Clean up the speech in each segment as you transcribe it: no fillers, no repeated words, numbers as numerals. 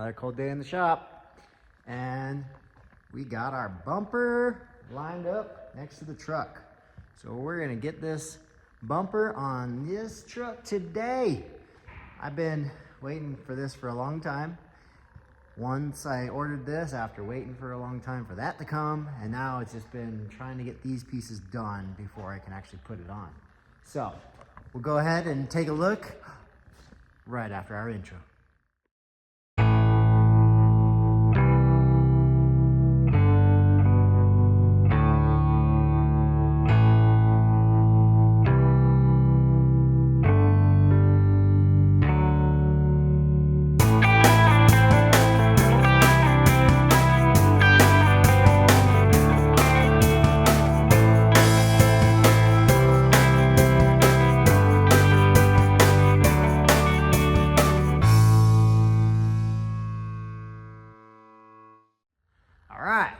Another cold day in the shop, and we got our bumper lined up next to the truck. So we're gonna get this bumper on this truck today. I've been waiting for this for a long time. Once I ordered this after waiting for a long time for that to come, and now it's just been trying to get these pieces done before I can actually put it on. So we'll go ahead and take a look right after our intro.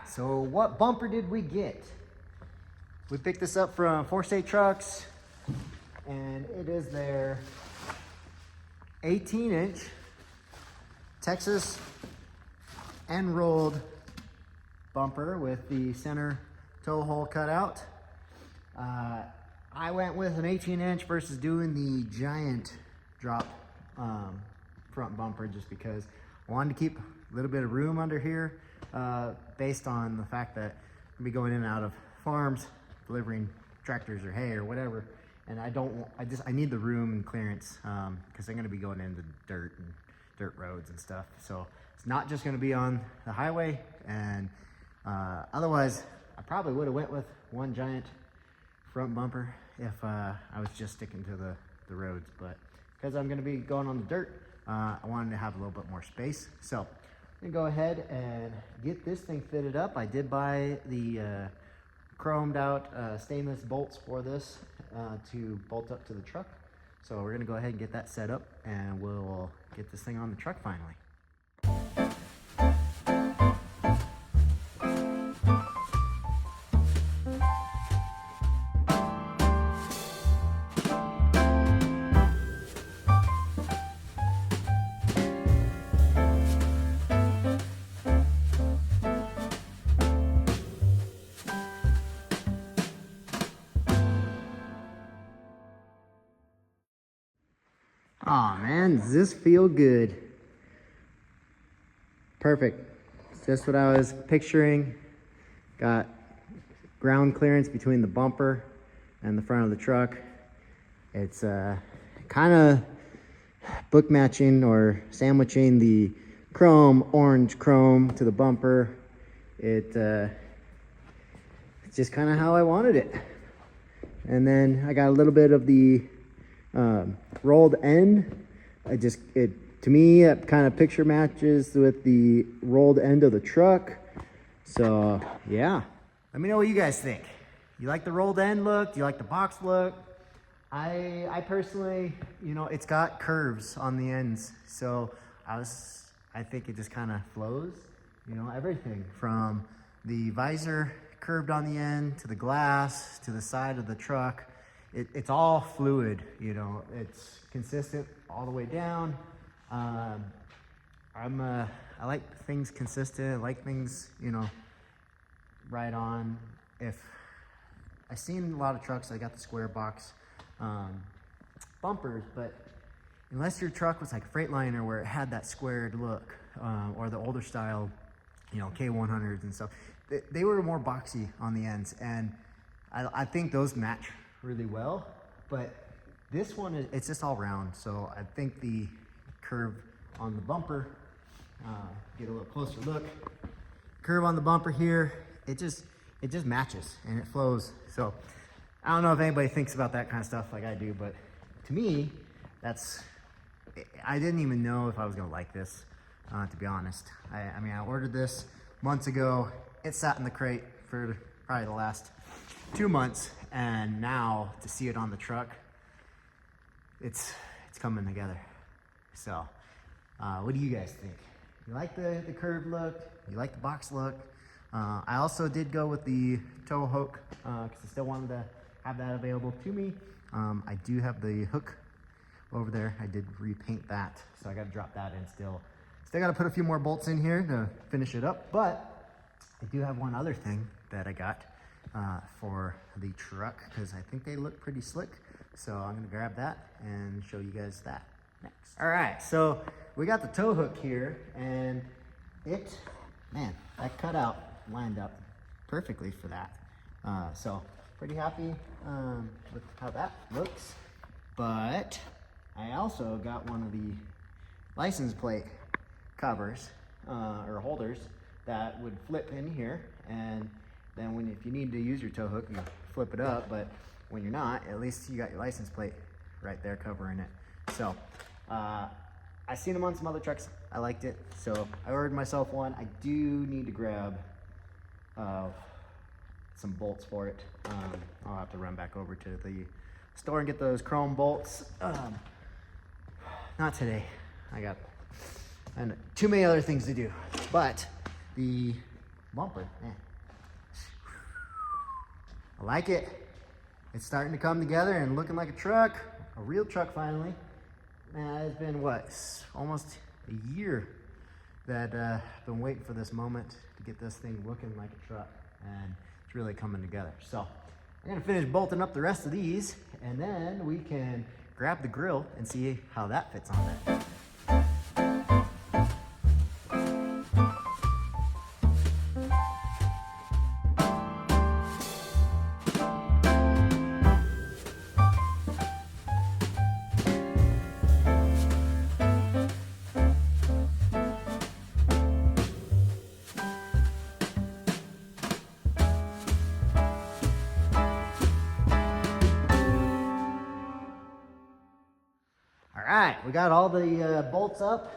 So what bumper did we get? We picked this up from 4 State Trucks, and it is their 18-inch Texas end rolled bumper with the center toe hole cut out. I went with an 18-inch versus doing the giant drop front bumper just because I wanted to keep a little bit of room under here. Based on the fact that I'll be going in and out of farms, delivering tractors or hay or whatever, and I need the room and clearance because I'm going to be going into dirt roads and stuff. So it's not just going to be on the highway, and otherwise I probably would have went with one giant front bumper if I was just sticking to the roads, but because I'm going to be going on the dirt, I wanted to have a little bit more space. So I'm gonna go ahead and get this thing fitted up. I did buy the chromed out stainless bolts for this to bolt up to the truck. So we're gonna go ahead and get that set up, and we'll get this thing on the truck finally. Oh man, does this feel good? Perfect. It's just what I was picturing. Got ground clearance between the bumper and the front of the truck. It's kind of book matching or sandwiching the orange chrome to the bumper. It's just kind of how I wanted it. And then I got a little bit of the rolled end. To me, it kind of picture matches with the rolled end of the truck. So yeah, let me know what you guys think. You like the rolled end look? Do you like the box look? I personally, it's got curves on the ends, so I think it just kind of flows. Everything from the visor curved on the end to the glass to the side of the truck. It's all fluid, it's consistent all the way down. I like things consistent. I like things, right on. If I've seen a lot of trucks, I got the square box bumpers, but unless your truck was like a Freightliner where it had that squared look, or the older style, K100s and stuff, they were more boxy on the ends, and I think those match really well. But this one, it's just all round, so I think the curve on the bumper, get a little closer look, curve on the bumper here, it just matches and it flows. So I don't know if anybody thinks about that kind of stuff like I do, but to me, I didn't even know if I was gonna like this, to be honest. I ordered this months ago. It sat in the crate for probably the last 2 months, and now to see it on the truck, it's coming together. So what do you guys think? You like the curved look? You like the box look? I also did go with the tow hook because I still wanted to have that available to me. I do have the hook over there. I did repaint that, so I got to drop that in still Still got to put a few more bolts in here to finish it up, but I do have one other thing that I got for the truck because I think they look pretty slick. So I'm gonna grab that and show you guys that next. All right, so we got the tow hook here, and man, that cutout lined up perfectly for that. So pretty happy with how that looks. But I also got one of the license plate covers or holders that would flip in here, and then if you need to use your tow hook, you flip it up, but when you're not, at least you got your license plate right there covering it. So I seen them on some other trucks. I liked it, so I ordered myself one. I do need to grab some bolts for it. I'll have to run back over to the store and get those chrome bolts. Not today. I got too many other things to do. But the bumper, man, I like it. It's starting to come together and looking like a truck, a real truck finally. Man, it's been what, almost a year that I've been waiting for this moment to get this thing looking like a truck, and it's really coming together. So I'm gonna finish bolting up the rest of these, and then we can grab the grill and see how that fits on there. All right, we got all the bolts up.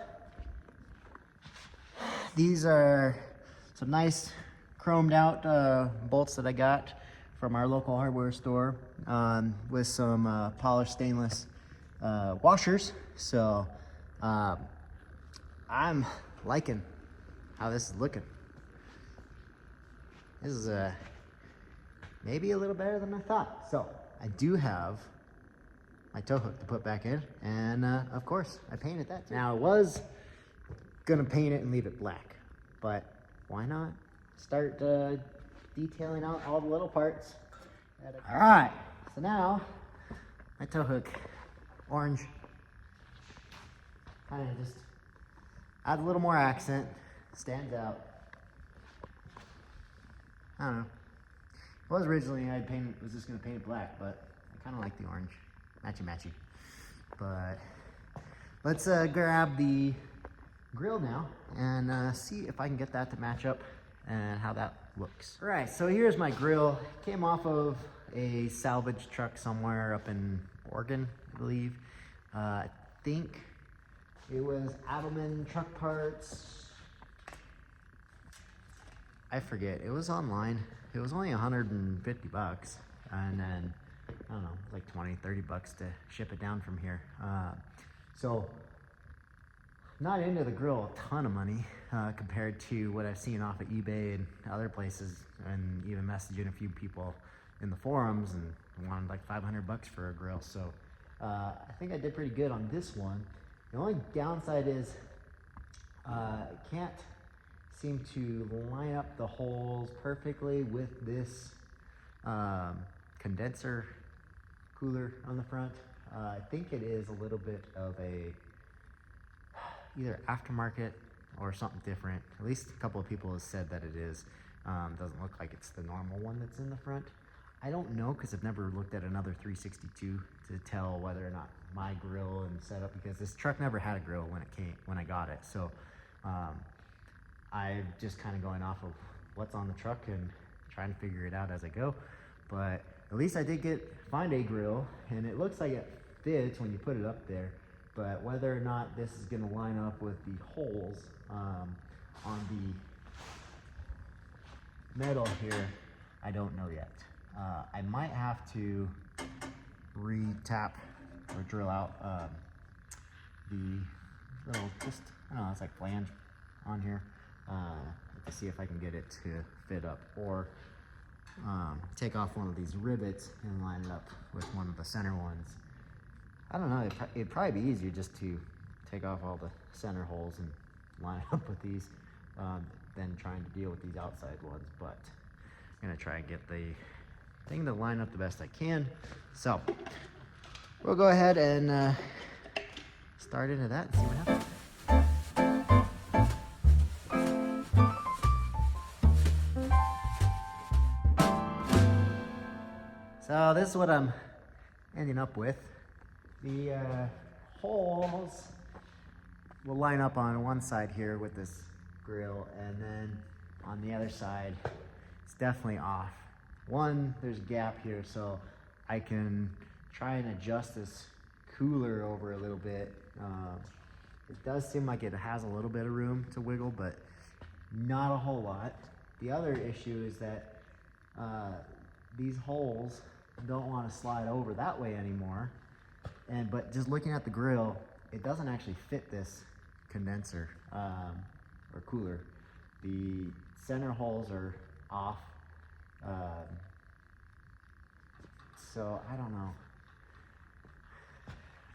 These are some nice chromed out bolts that I got from our local hardware store with some polished stainless washers. So I'm liking how this is looking. This is maybe a little better than I thought. So I do have my tow hook to put back in, and of course I painted that too. Now I was gonna paint it and leave it black, but why not start detailing out all the little parts. All right, so now my tow hook, orange, kind of just adds a little more accent, stands out. I don't know. Well, originally was just gonna paint it black, but I kind of like the orange. Matchy. But let's grab the grill now and see if I can get that to match up and how that looks. All right, so here's my grill. Came off of a salvage truck somewhere up in Oregon, I believe. I think it was Adelman Truck Parts. I forget, it was online. It was only 150 bucks, and then I don't know, like 20, 30 bucks to ship it down from here. So not into the grill a ton of money compared to what I've seen off of eBay and other places, and even messaging a few people in the forums and wanted like 500 bucks for a grill. So I think I did pretty good on this one. The only downside is I can't seem to line up the holes perfectly with this condenser cooler on the front. I think it is a little bit of a either aftermarket or something different. At least a couple of people have said that it is. Doesn't look like it's the normal one that's in the front. I don't know, because I've never looked at another 362 to tell whether or not my grill and setup, because this truck never had a grill when I got it. So I'm just kind of going off of what's on the truck and trying to figure it out as I go. But at least I did find a grill, and it looks like it fits when you put it up there. But whether or not this is going to line up with the holes on the metal here, I don't know yet. I might have to re-tap or drill out the little, just, I don't know, it's like flange on here to see if I can get it to fit up, or take off one of these rivets and line it up with one of the center ones. I don't know, it'd probably be easier just to take off all the center holes and line up with these than trying to deal with these outside ones. But I'm gonna try and get the thing to line up the best I can. So we'll go ahead and start into that and see what happens. So this is what I'm ending up with. The holes will line up on one side here with this grill, and then on the other side it's definitely off. One, there's a gap here, so I can try and adjust this cooler over a little bit. It does seem like it has a little bit of room to wiggle, but not a whole lot. The other issue is that these holes don't want to slide over that way anymore. But just looking at the grill, it doesn't actually fit this condenser or cooler. The center holes are off. So I don't know.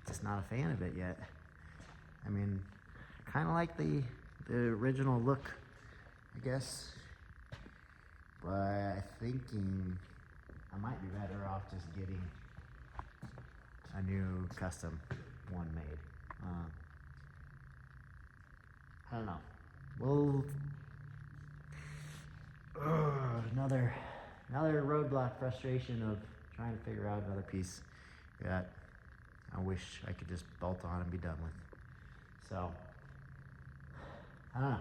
Just not a fan of it yet. I mean, kind of like the original look, I guess. But I'm thinking I might be better off just getting a new custom one made. I don't know. Well, another roadblock frustration of trying to figure out another piece that I wish I could just bolt on and be done with. So, I don't know.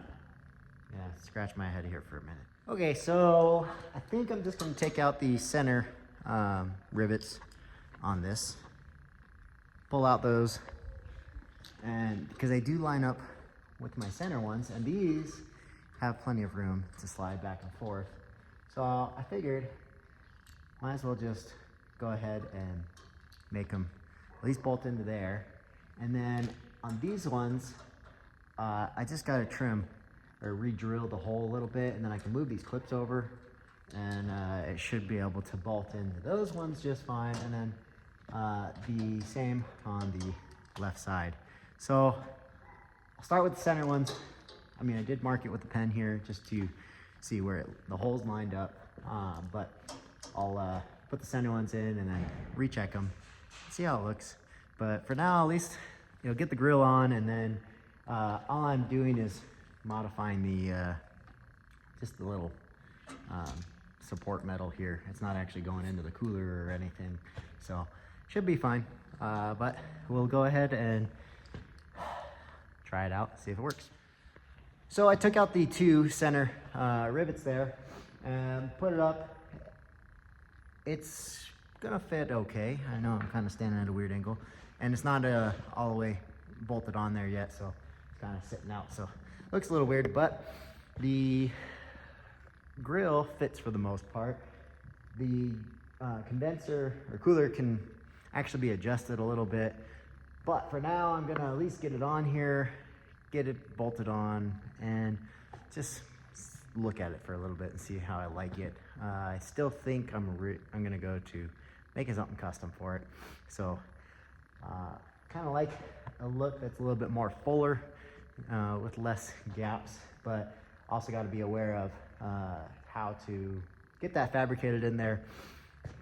Yeah, scratch my head here for a minute. Okay, so I think I'm just going to take out the center rivets on this, pull out those, and because they do line up with my center ones, and these have plenty of room to slide back and forth. So I figured might as well just go ahead and make them at least bolt into there. And then on these ones, I just got to trim or re-drill the hole a little bit, and then I can move these clips over, and it should be able to bolt into those ones just fine. And then the same on the left side. So I'll start with the center ones. I mean, I did mark it with the pen here just to see where the holes lined up, but I'll put the center ones in and then recheck them, see how it looks. But for now, at least, get the grill on, and then all I'm doing is modifying the just the little support metal here. It's not actually going into the cooler or anything, so should be fine. But we'll go ahead and try it out, see if it works. So I took out the two center rivets there and put it up. It's gonna fit okay. I know I'm kind of standing at a weird angle, and it's not all the way bolted on there yet, so it's kind of sitting out, so looks a little weird. But the grill fits for the most part. The condenser or cooler can actually be adjusted a little bit, but for now I'm gonna at least get it on here, get it bolted on, and just look at it for a little bit and see how I like it. I still think I'm gonna go to making something custom for it. So kind of like a look that's a little bit more fuller with less gaps, but also got to be aware of how to get that fabricated in there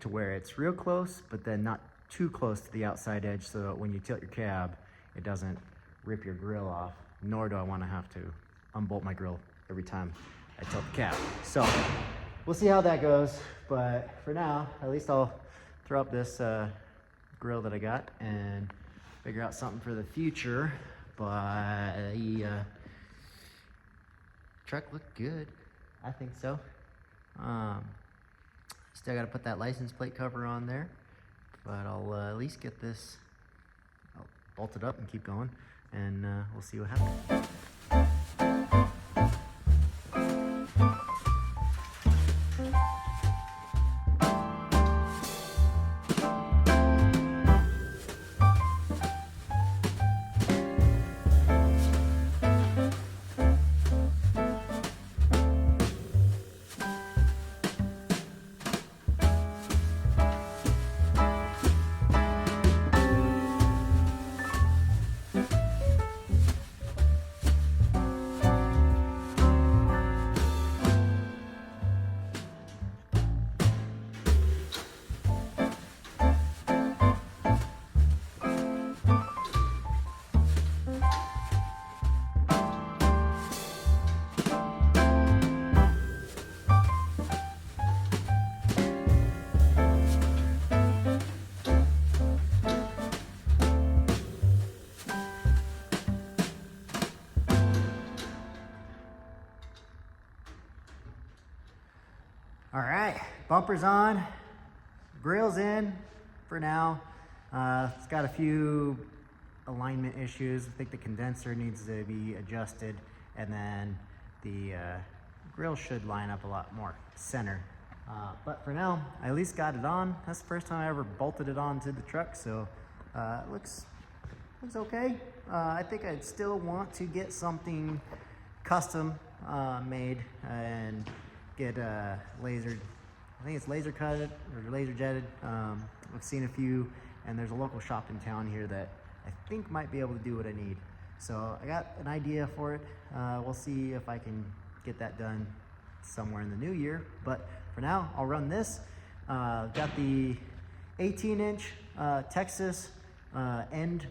to where it's real close, but then not too close to the outside edge, so that when you tilt your cab, it doesn't rip your grill off, nor do I want to have to unbolt my grill every time I tilt the cab. So we'll see how that goes, but for now, at least I'll throw up this grill that I got and figure out something for the future. But the truck looked good, I think so. Still got to put that license plate cover on there, but I'll at least get this bolted up and keep going, and we'll see what happens. All right, bumper's on, grille's in for now. It's got a few alignment issues. I think the condenser needs to be adjusted, and then the grille should line up a lot more center. But for now, I at least got it on. That's the first time I ever bolted it onto the truck, so it looks okay. I think I'd still want to get something custom made and get lasered. I think it's laser cut or laser jetted. I've seen a few, and there's a local shop in town here that I think might be able to do what I need. So I got an idea for it. We'll see if I can get that done somewhere in the new year. But for now, I'll run this. Got the 18-inch Texas end,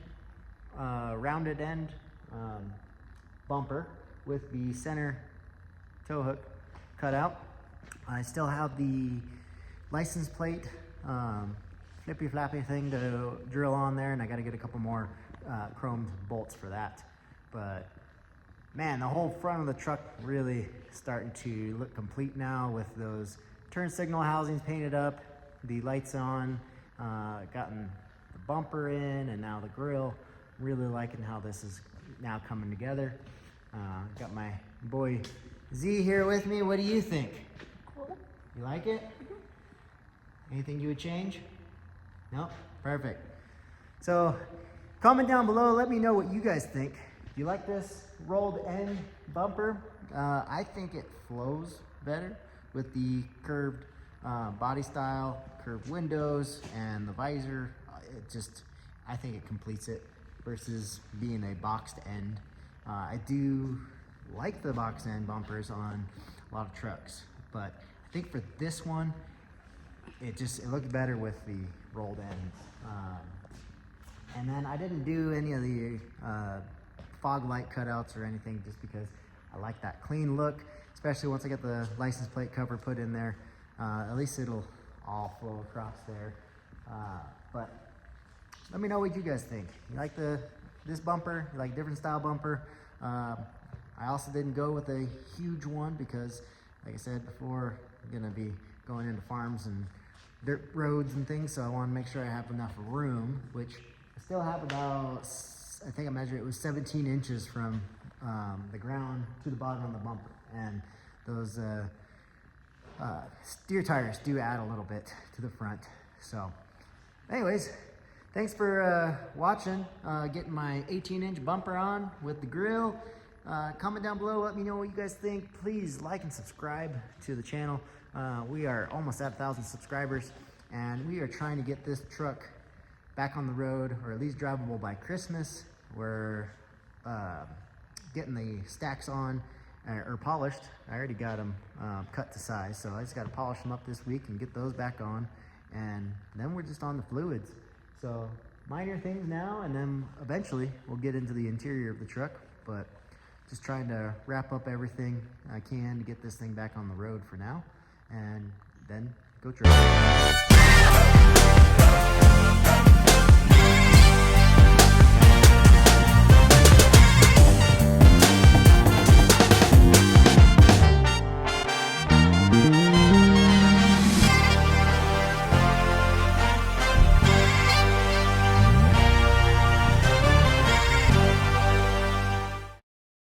rounded end bumper with the center tow hook cut out. I still have the license plate flippy flappy thing to drill on there, and I got to get a couple more chromed bolts for that. But man, the whole front of the truck really starting to look complete now with those turn signal housings painted up, the lights on, gotten the bumper in, and now the grille. Really liking how this is now coming together. Got my boy Z here with me. What do you think? Cool. You like it? Anything you would change? No? Perfect. So comment down below, let me know what you guys think. Do you like this rolled end bumper? I think it flows better with the curved body style, curved windows, and the visor. I think it completes it versus being a boxed end. I do like the boxed end bumpers on a lot of trucks, but I think for this one, it looked better with the rolled ends. And then I didn't do any of the fog light cutouts or anything, just because I like that clean look, especially once I get the license plate cover put in there. At least it'll all flow across there. But let me know what you guys think. You like this bumper? You like different style bumper? I also didn't go with a huge one because, like I said before, I'm gonna be going into farms and dirt roads and things, so I want to make sure I have enough room, which I still have about, I think I measured it was 17 inches from the ground to the bottom of the bumper. And those steer tires do add a little bit to the front. So anyways, thanks for watching, getting my 18-inch bumper on with the grille. Comment down below, let me know what you guys think. Please like and subscribe to the channel. We are almost at 1,000 subscribers, and we are trying to get this truck back on the road, or at least drivable by Christmas. We're getting the stacks on, or polished. I already got them cut to size, so I just got to polish them up this week and get those back on, and then we're just on the fluids. So minor things now, and then eventually we'll get into the interior of the truck, but just trying to wrap up everything I can to get this thing back on the road for now, and then go truck.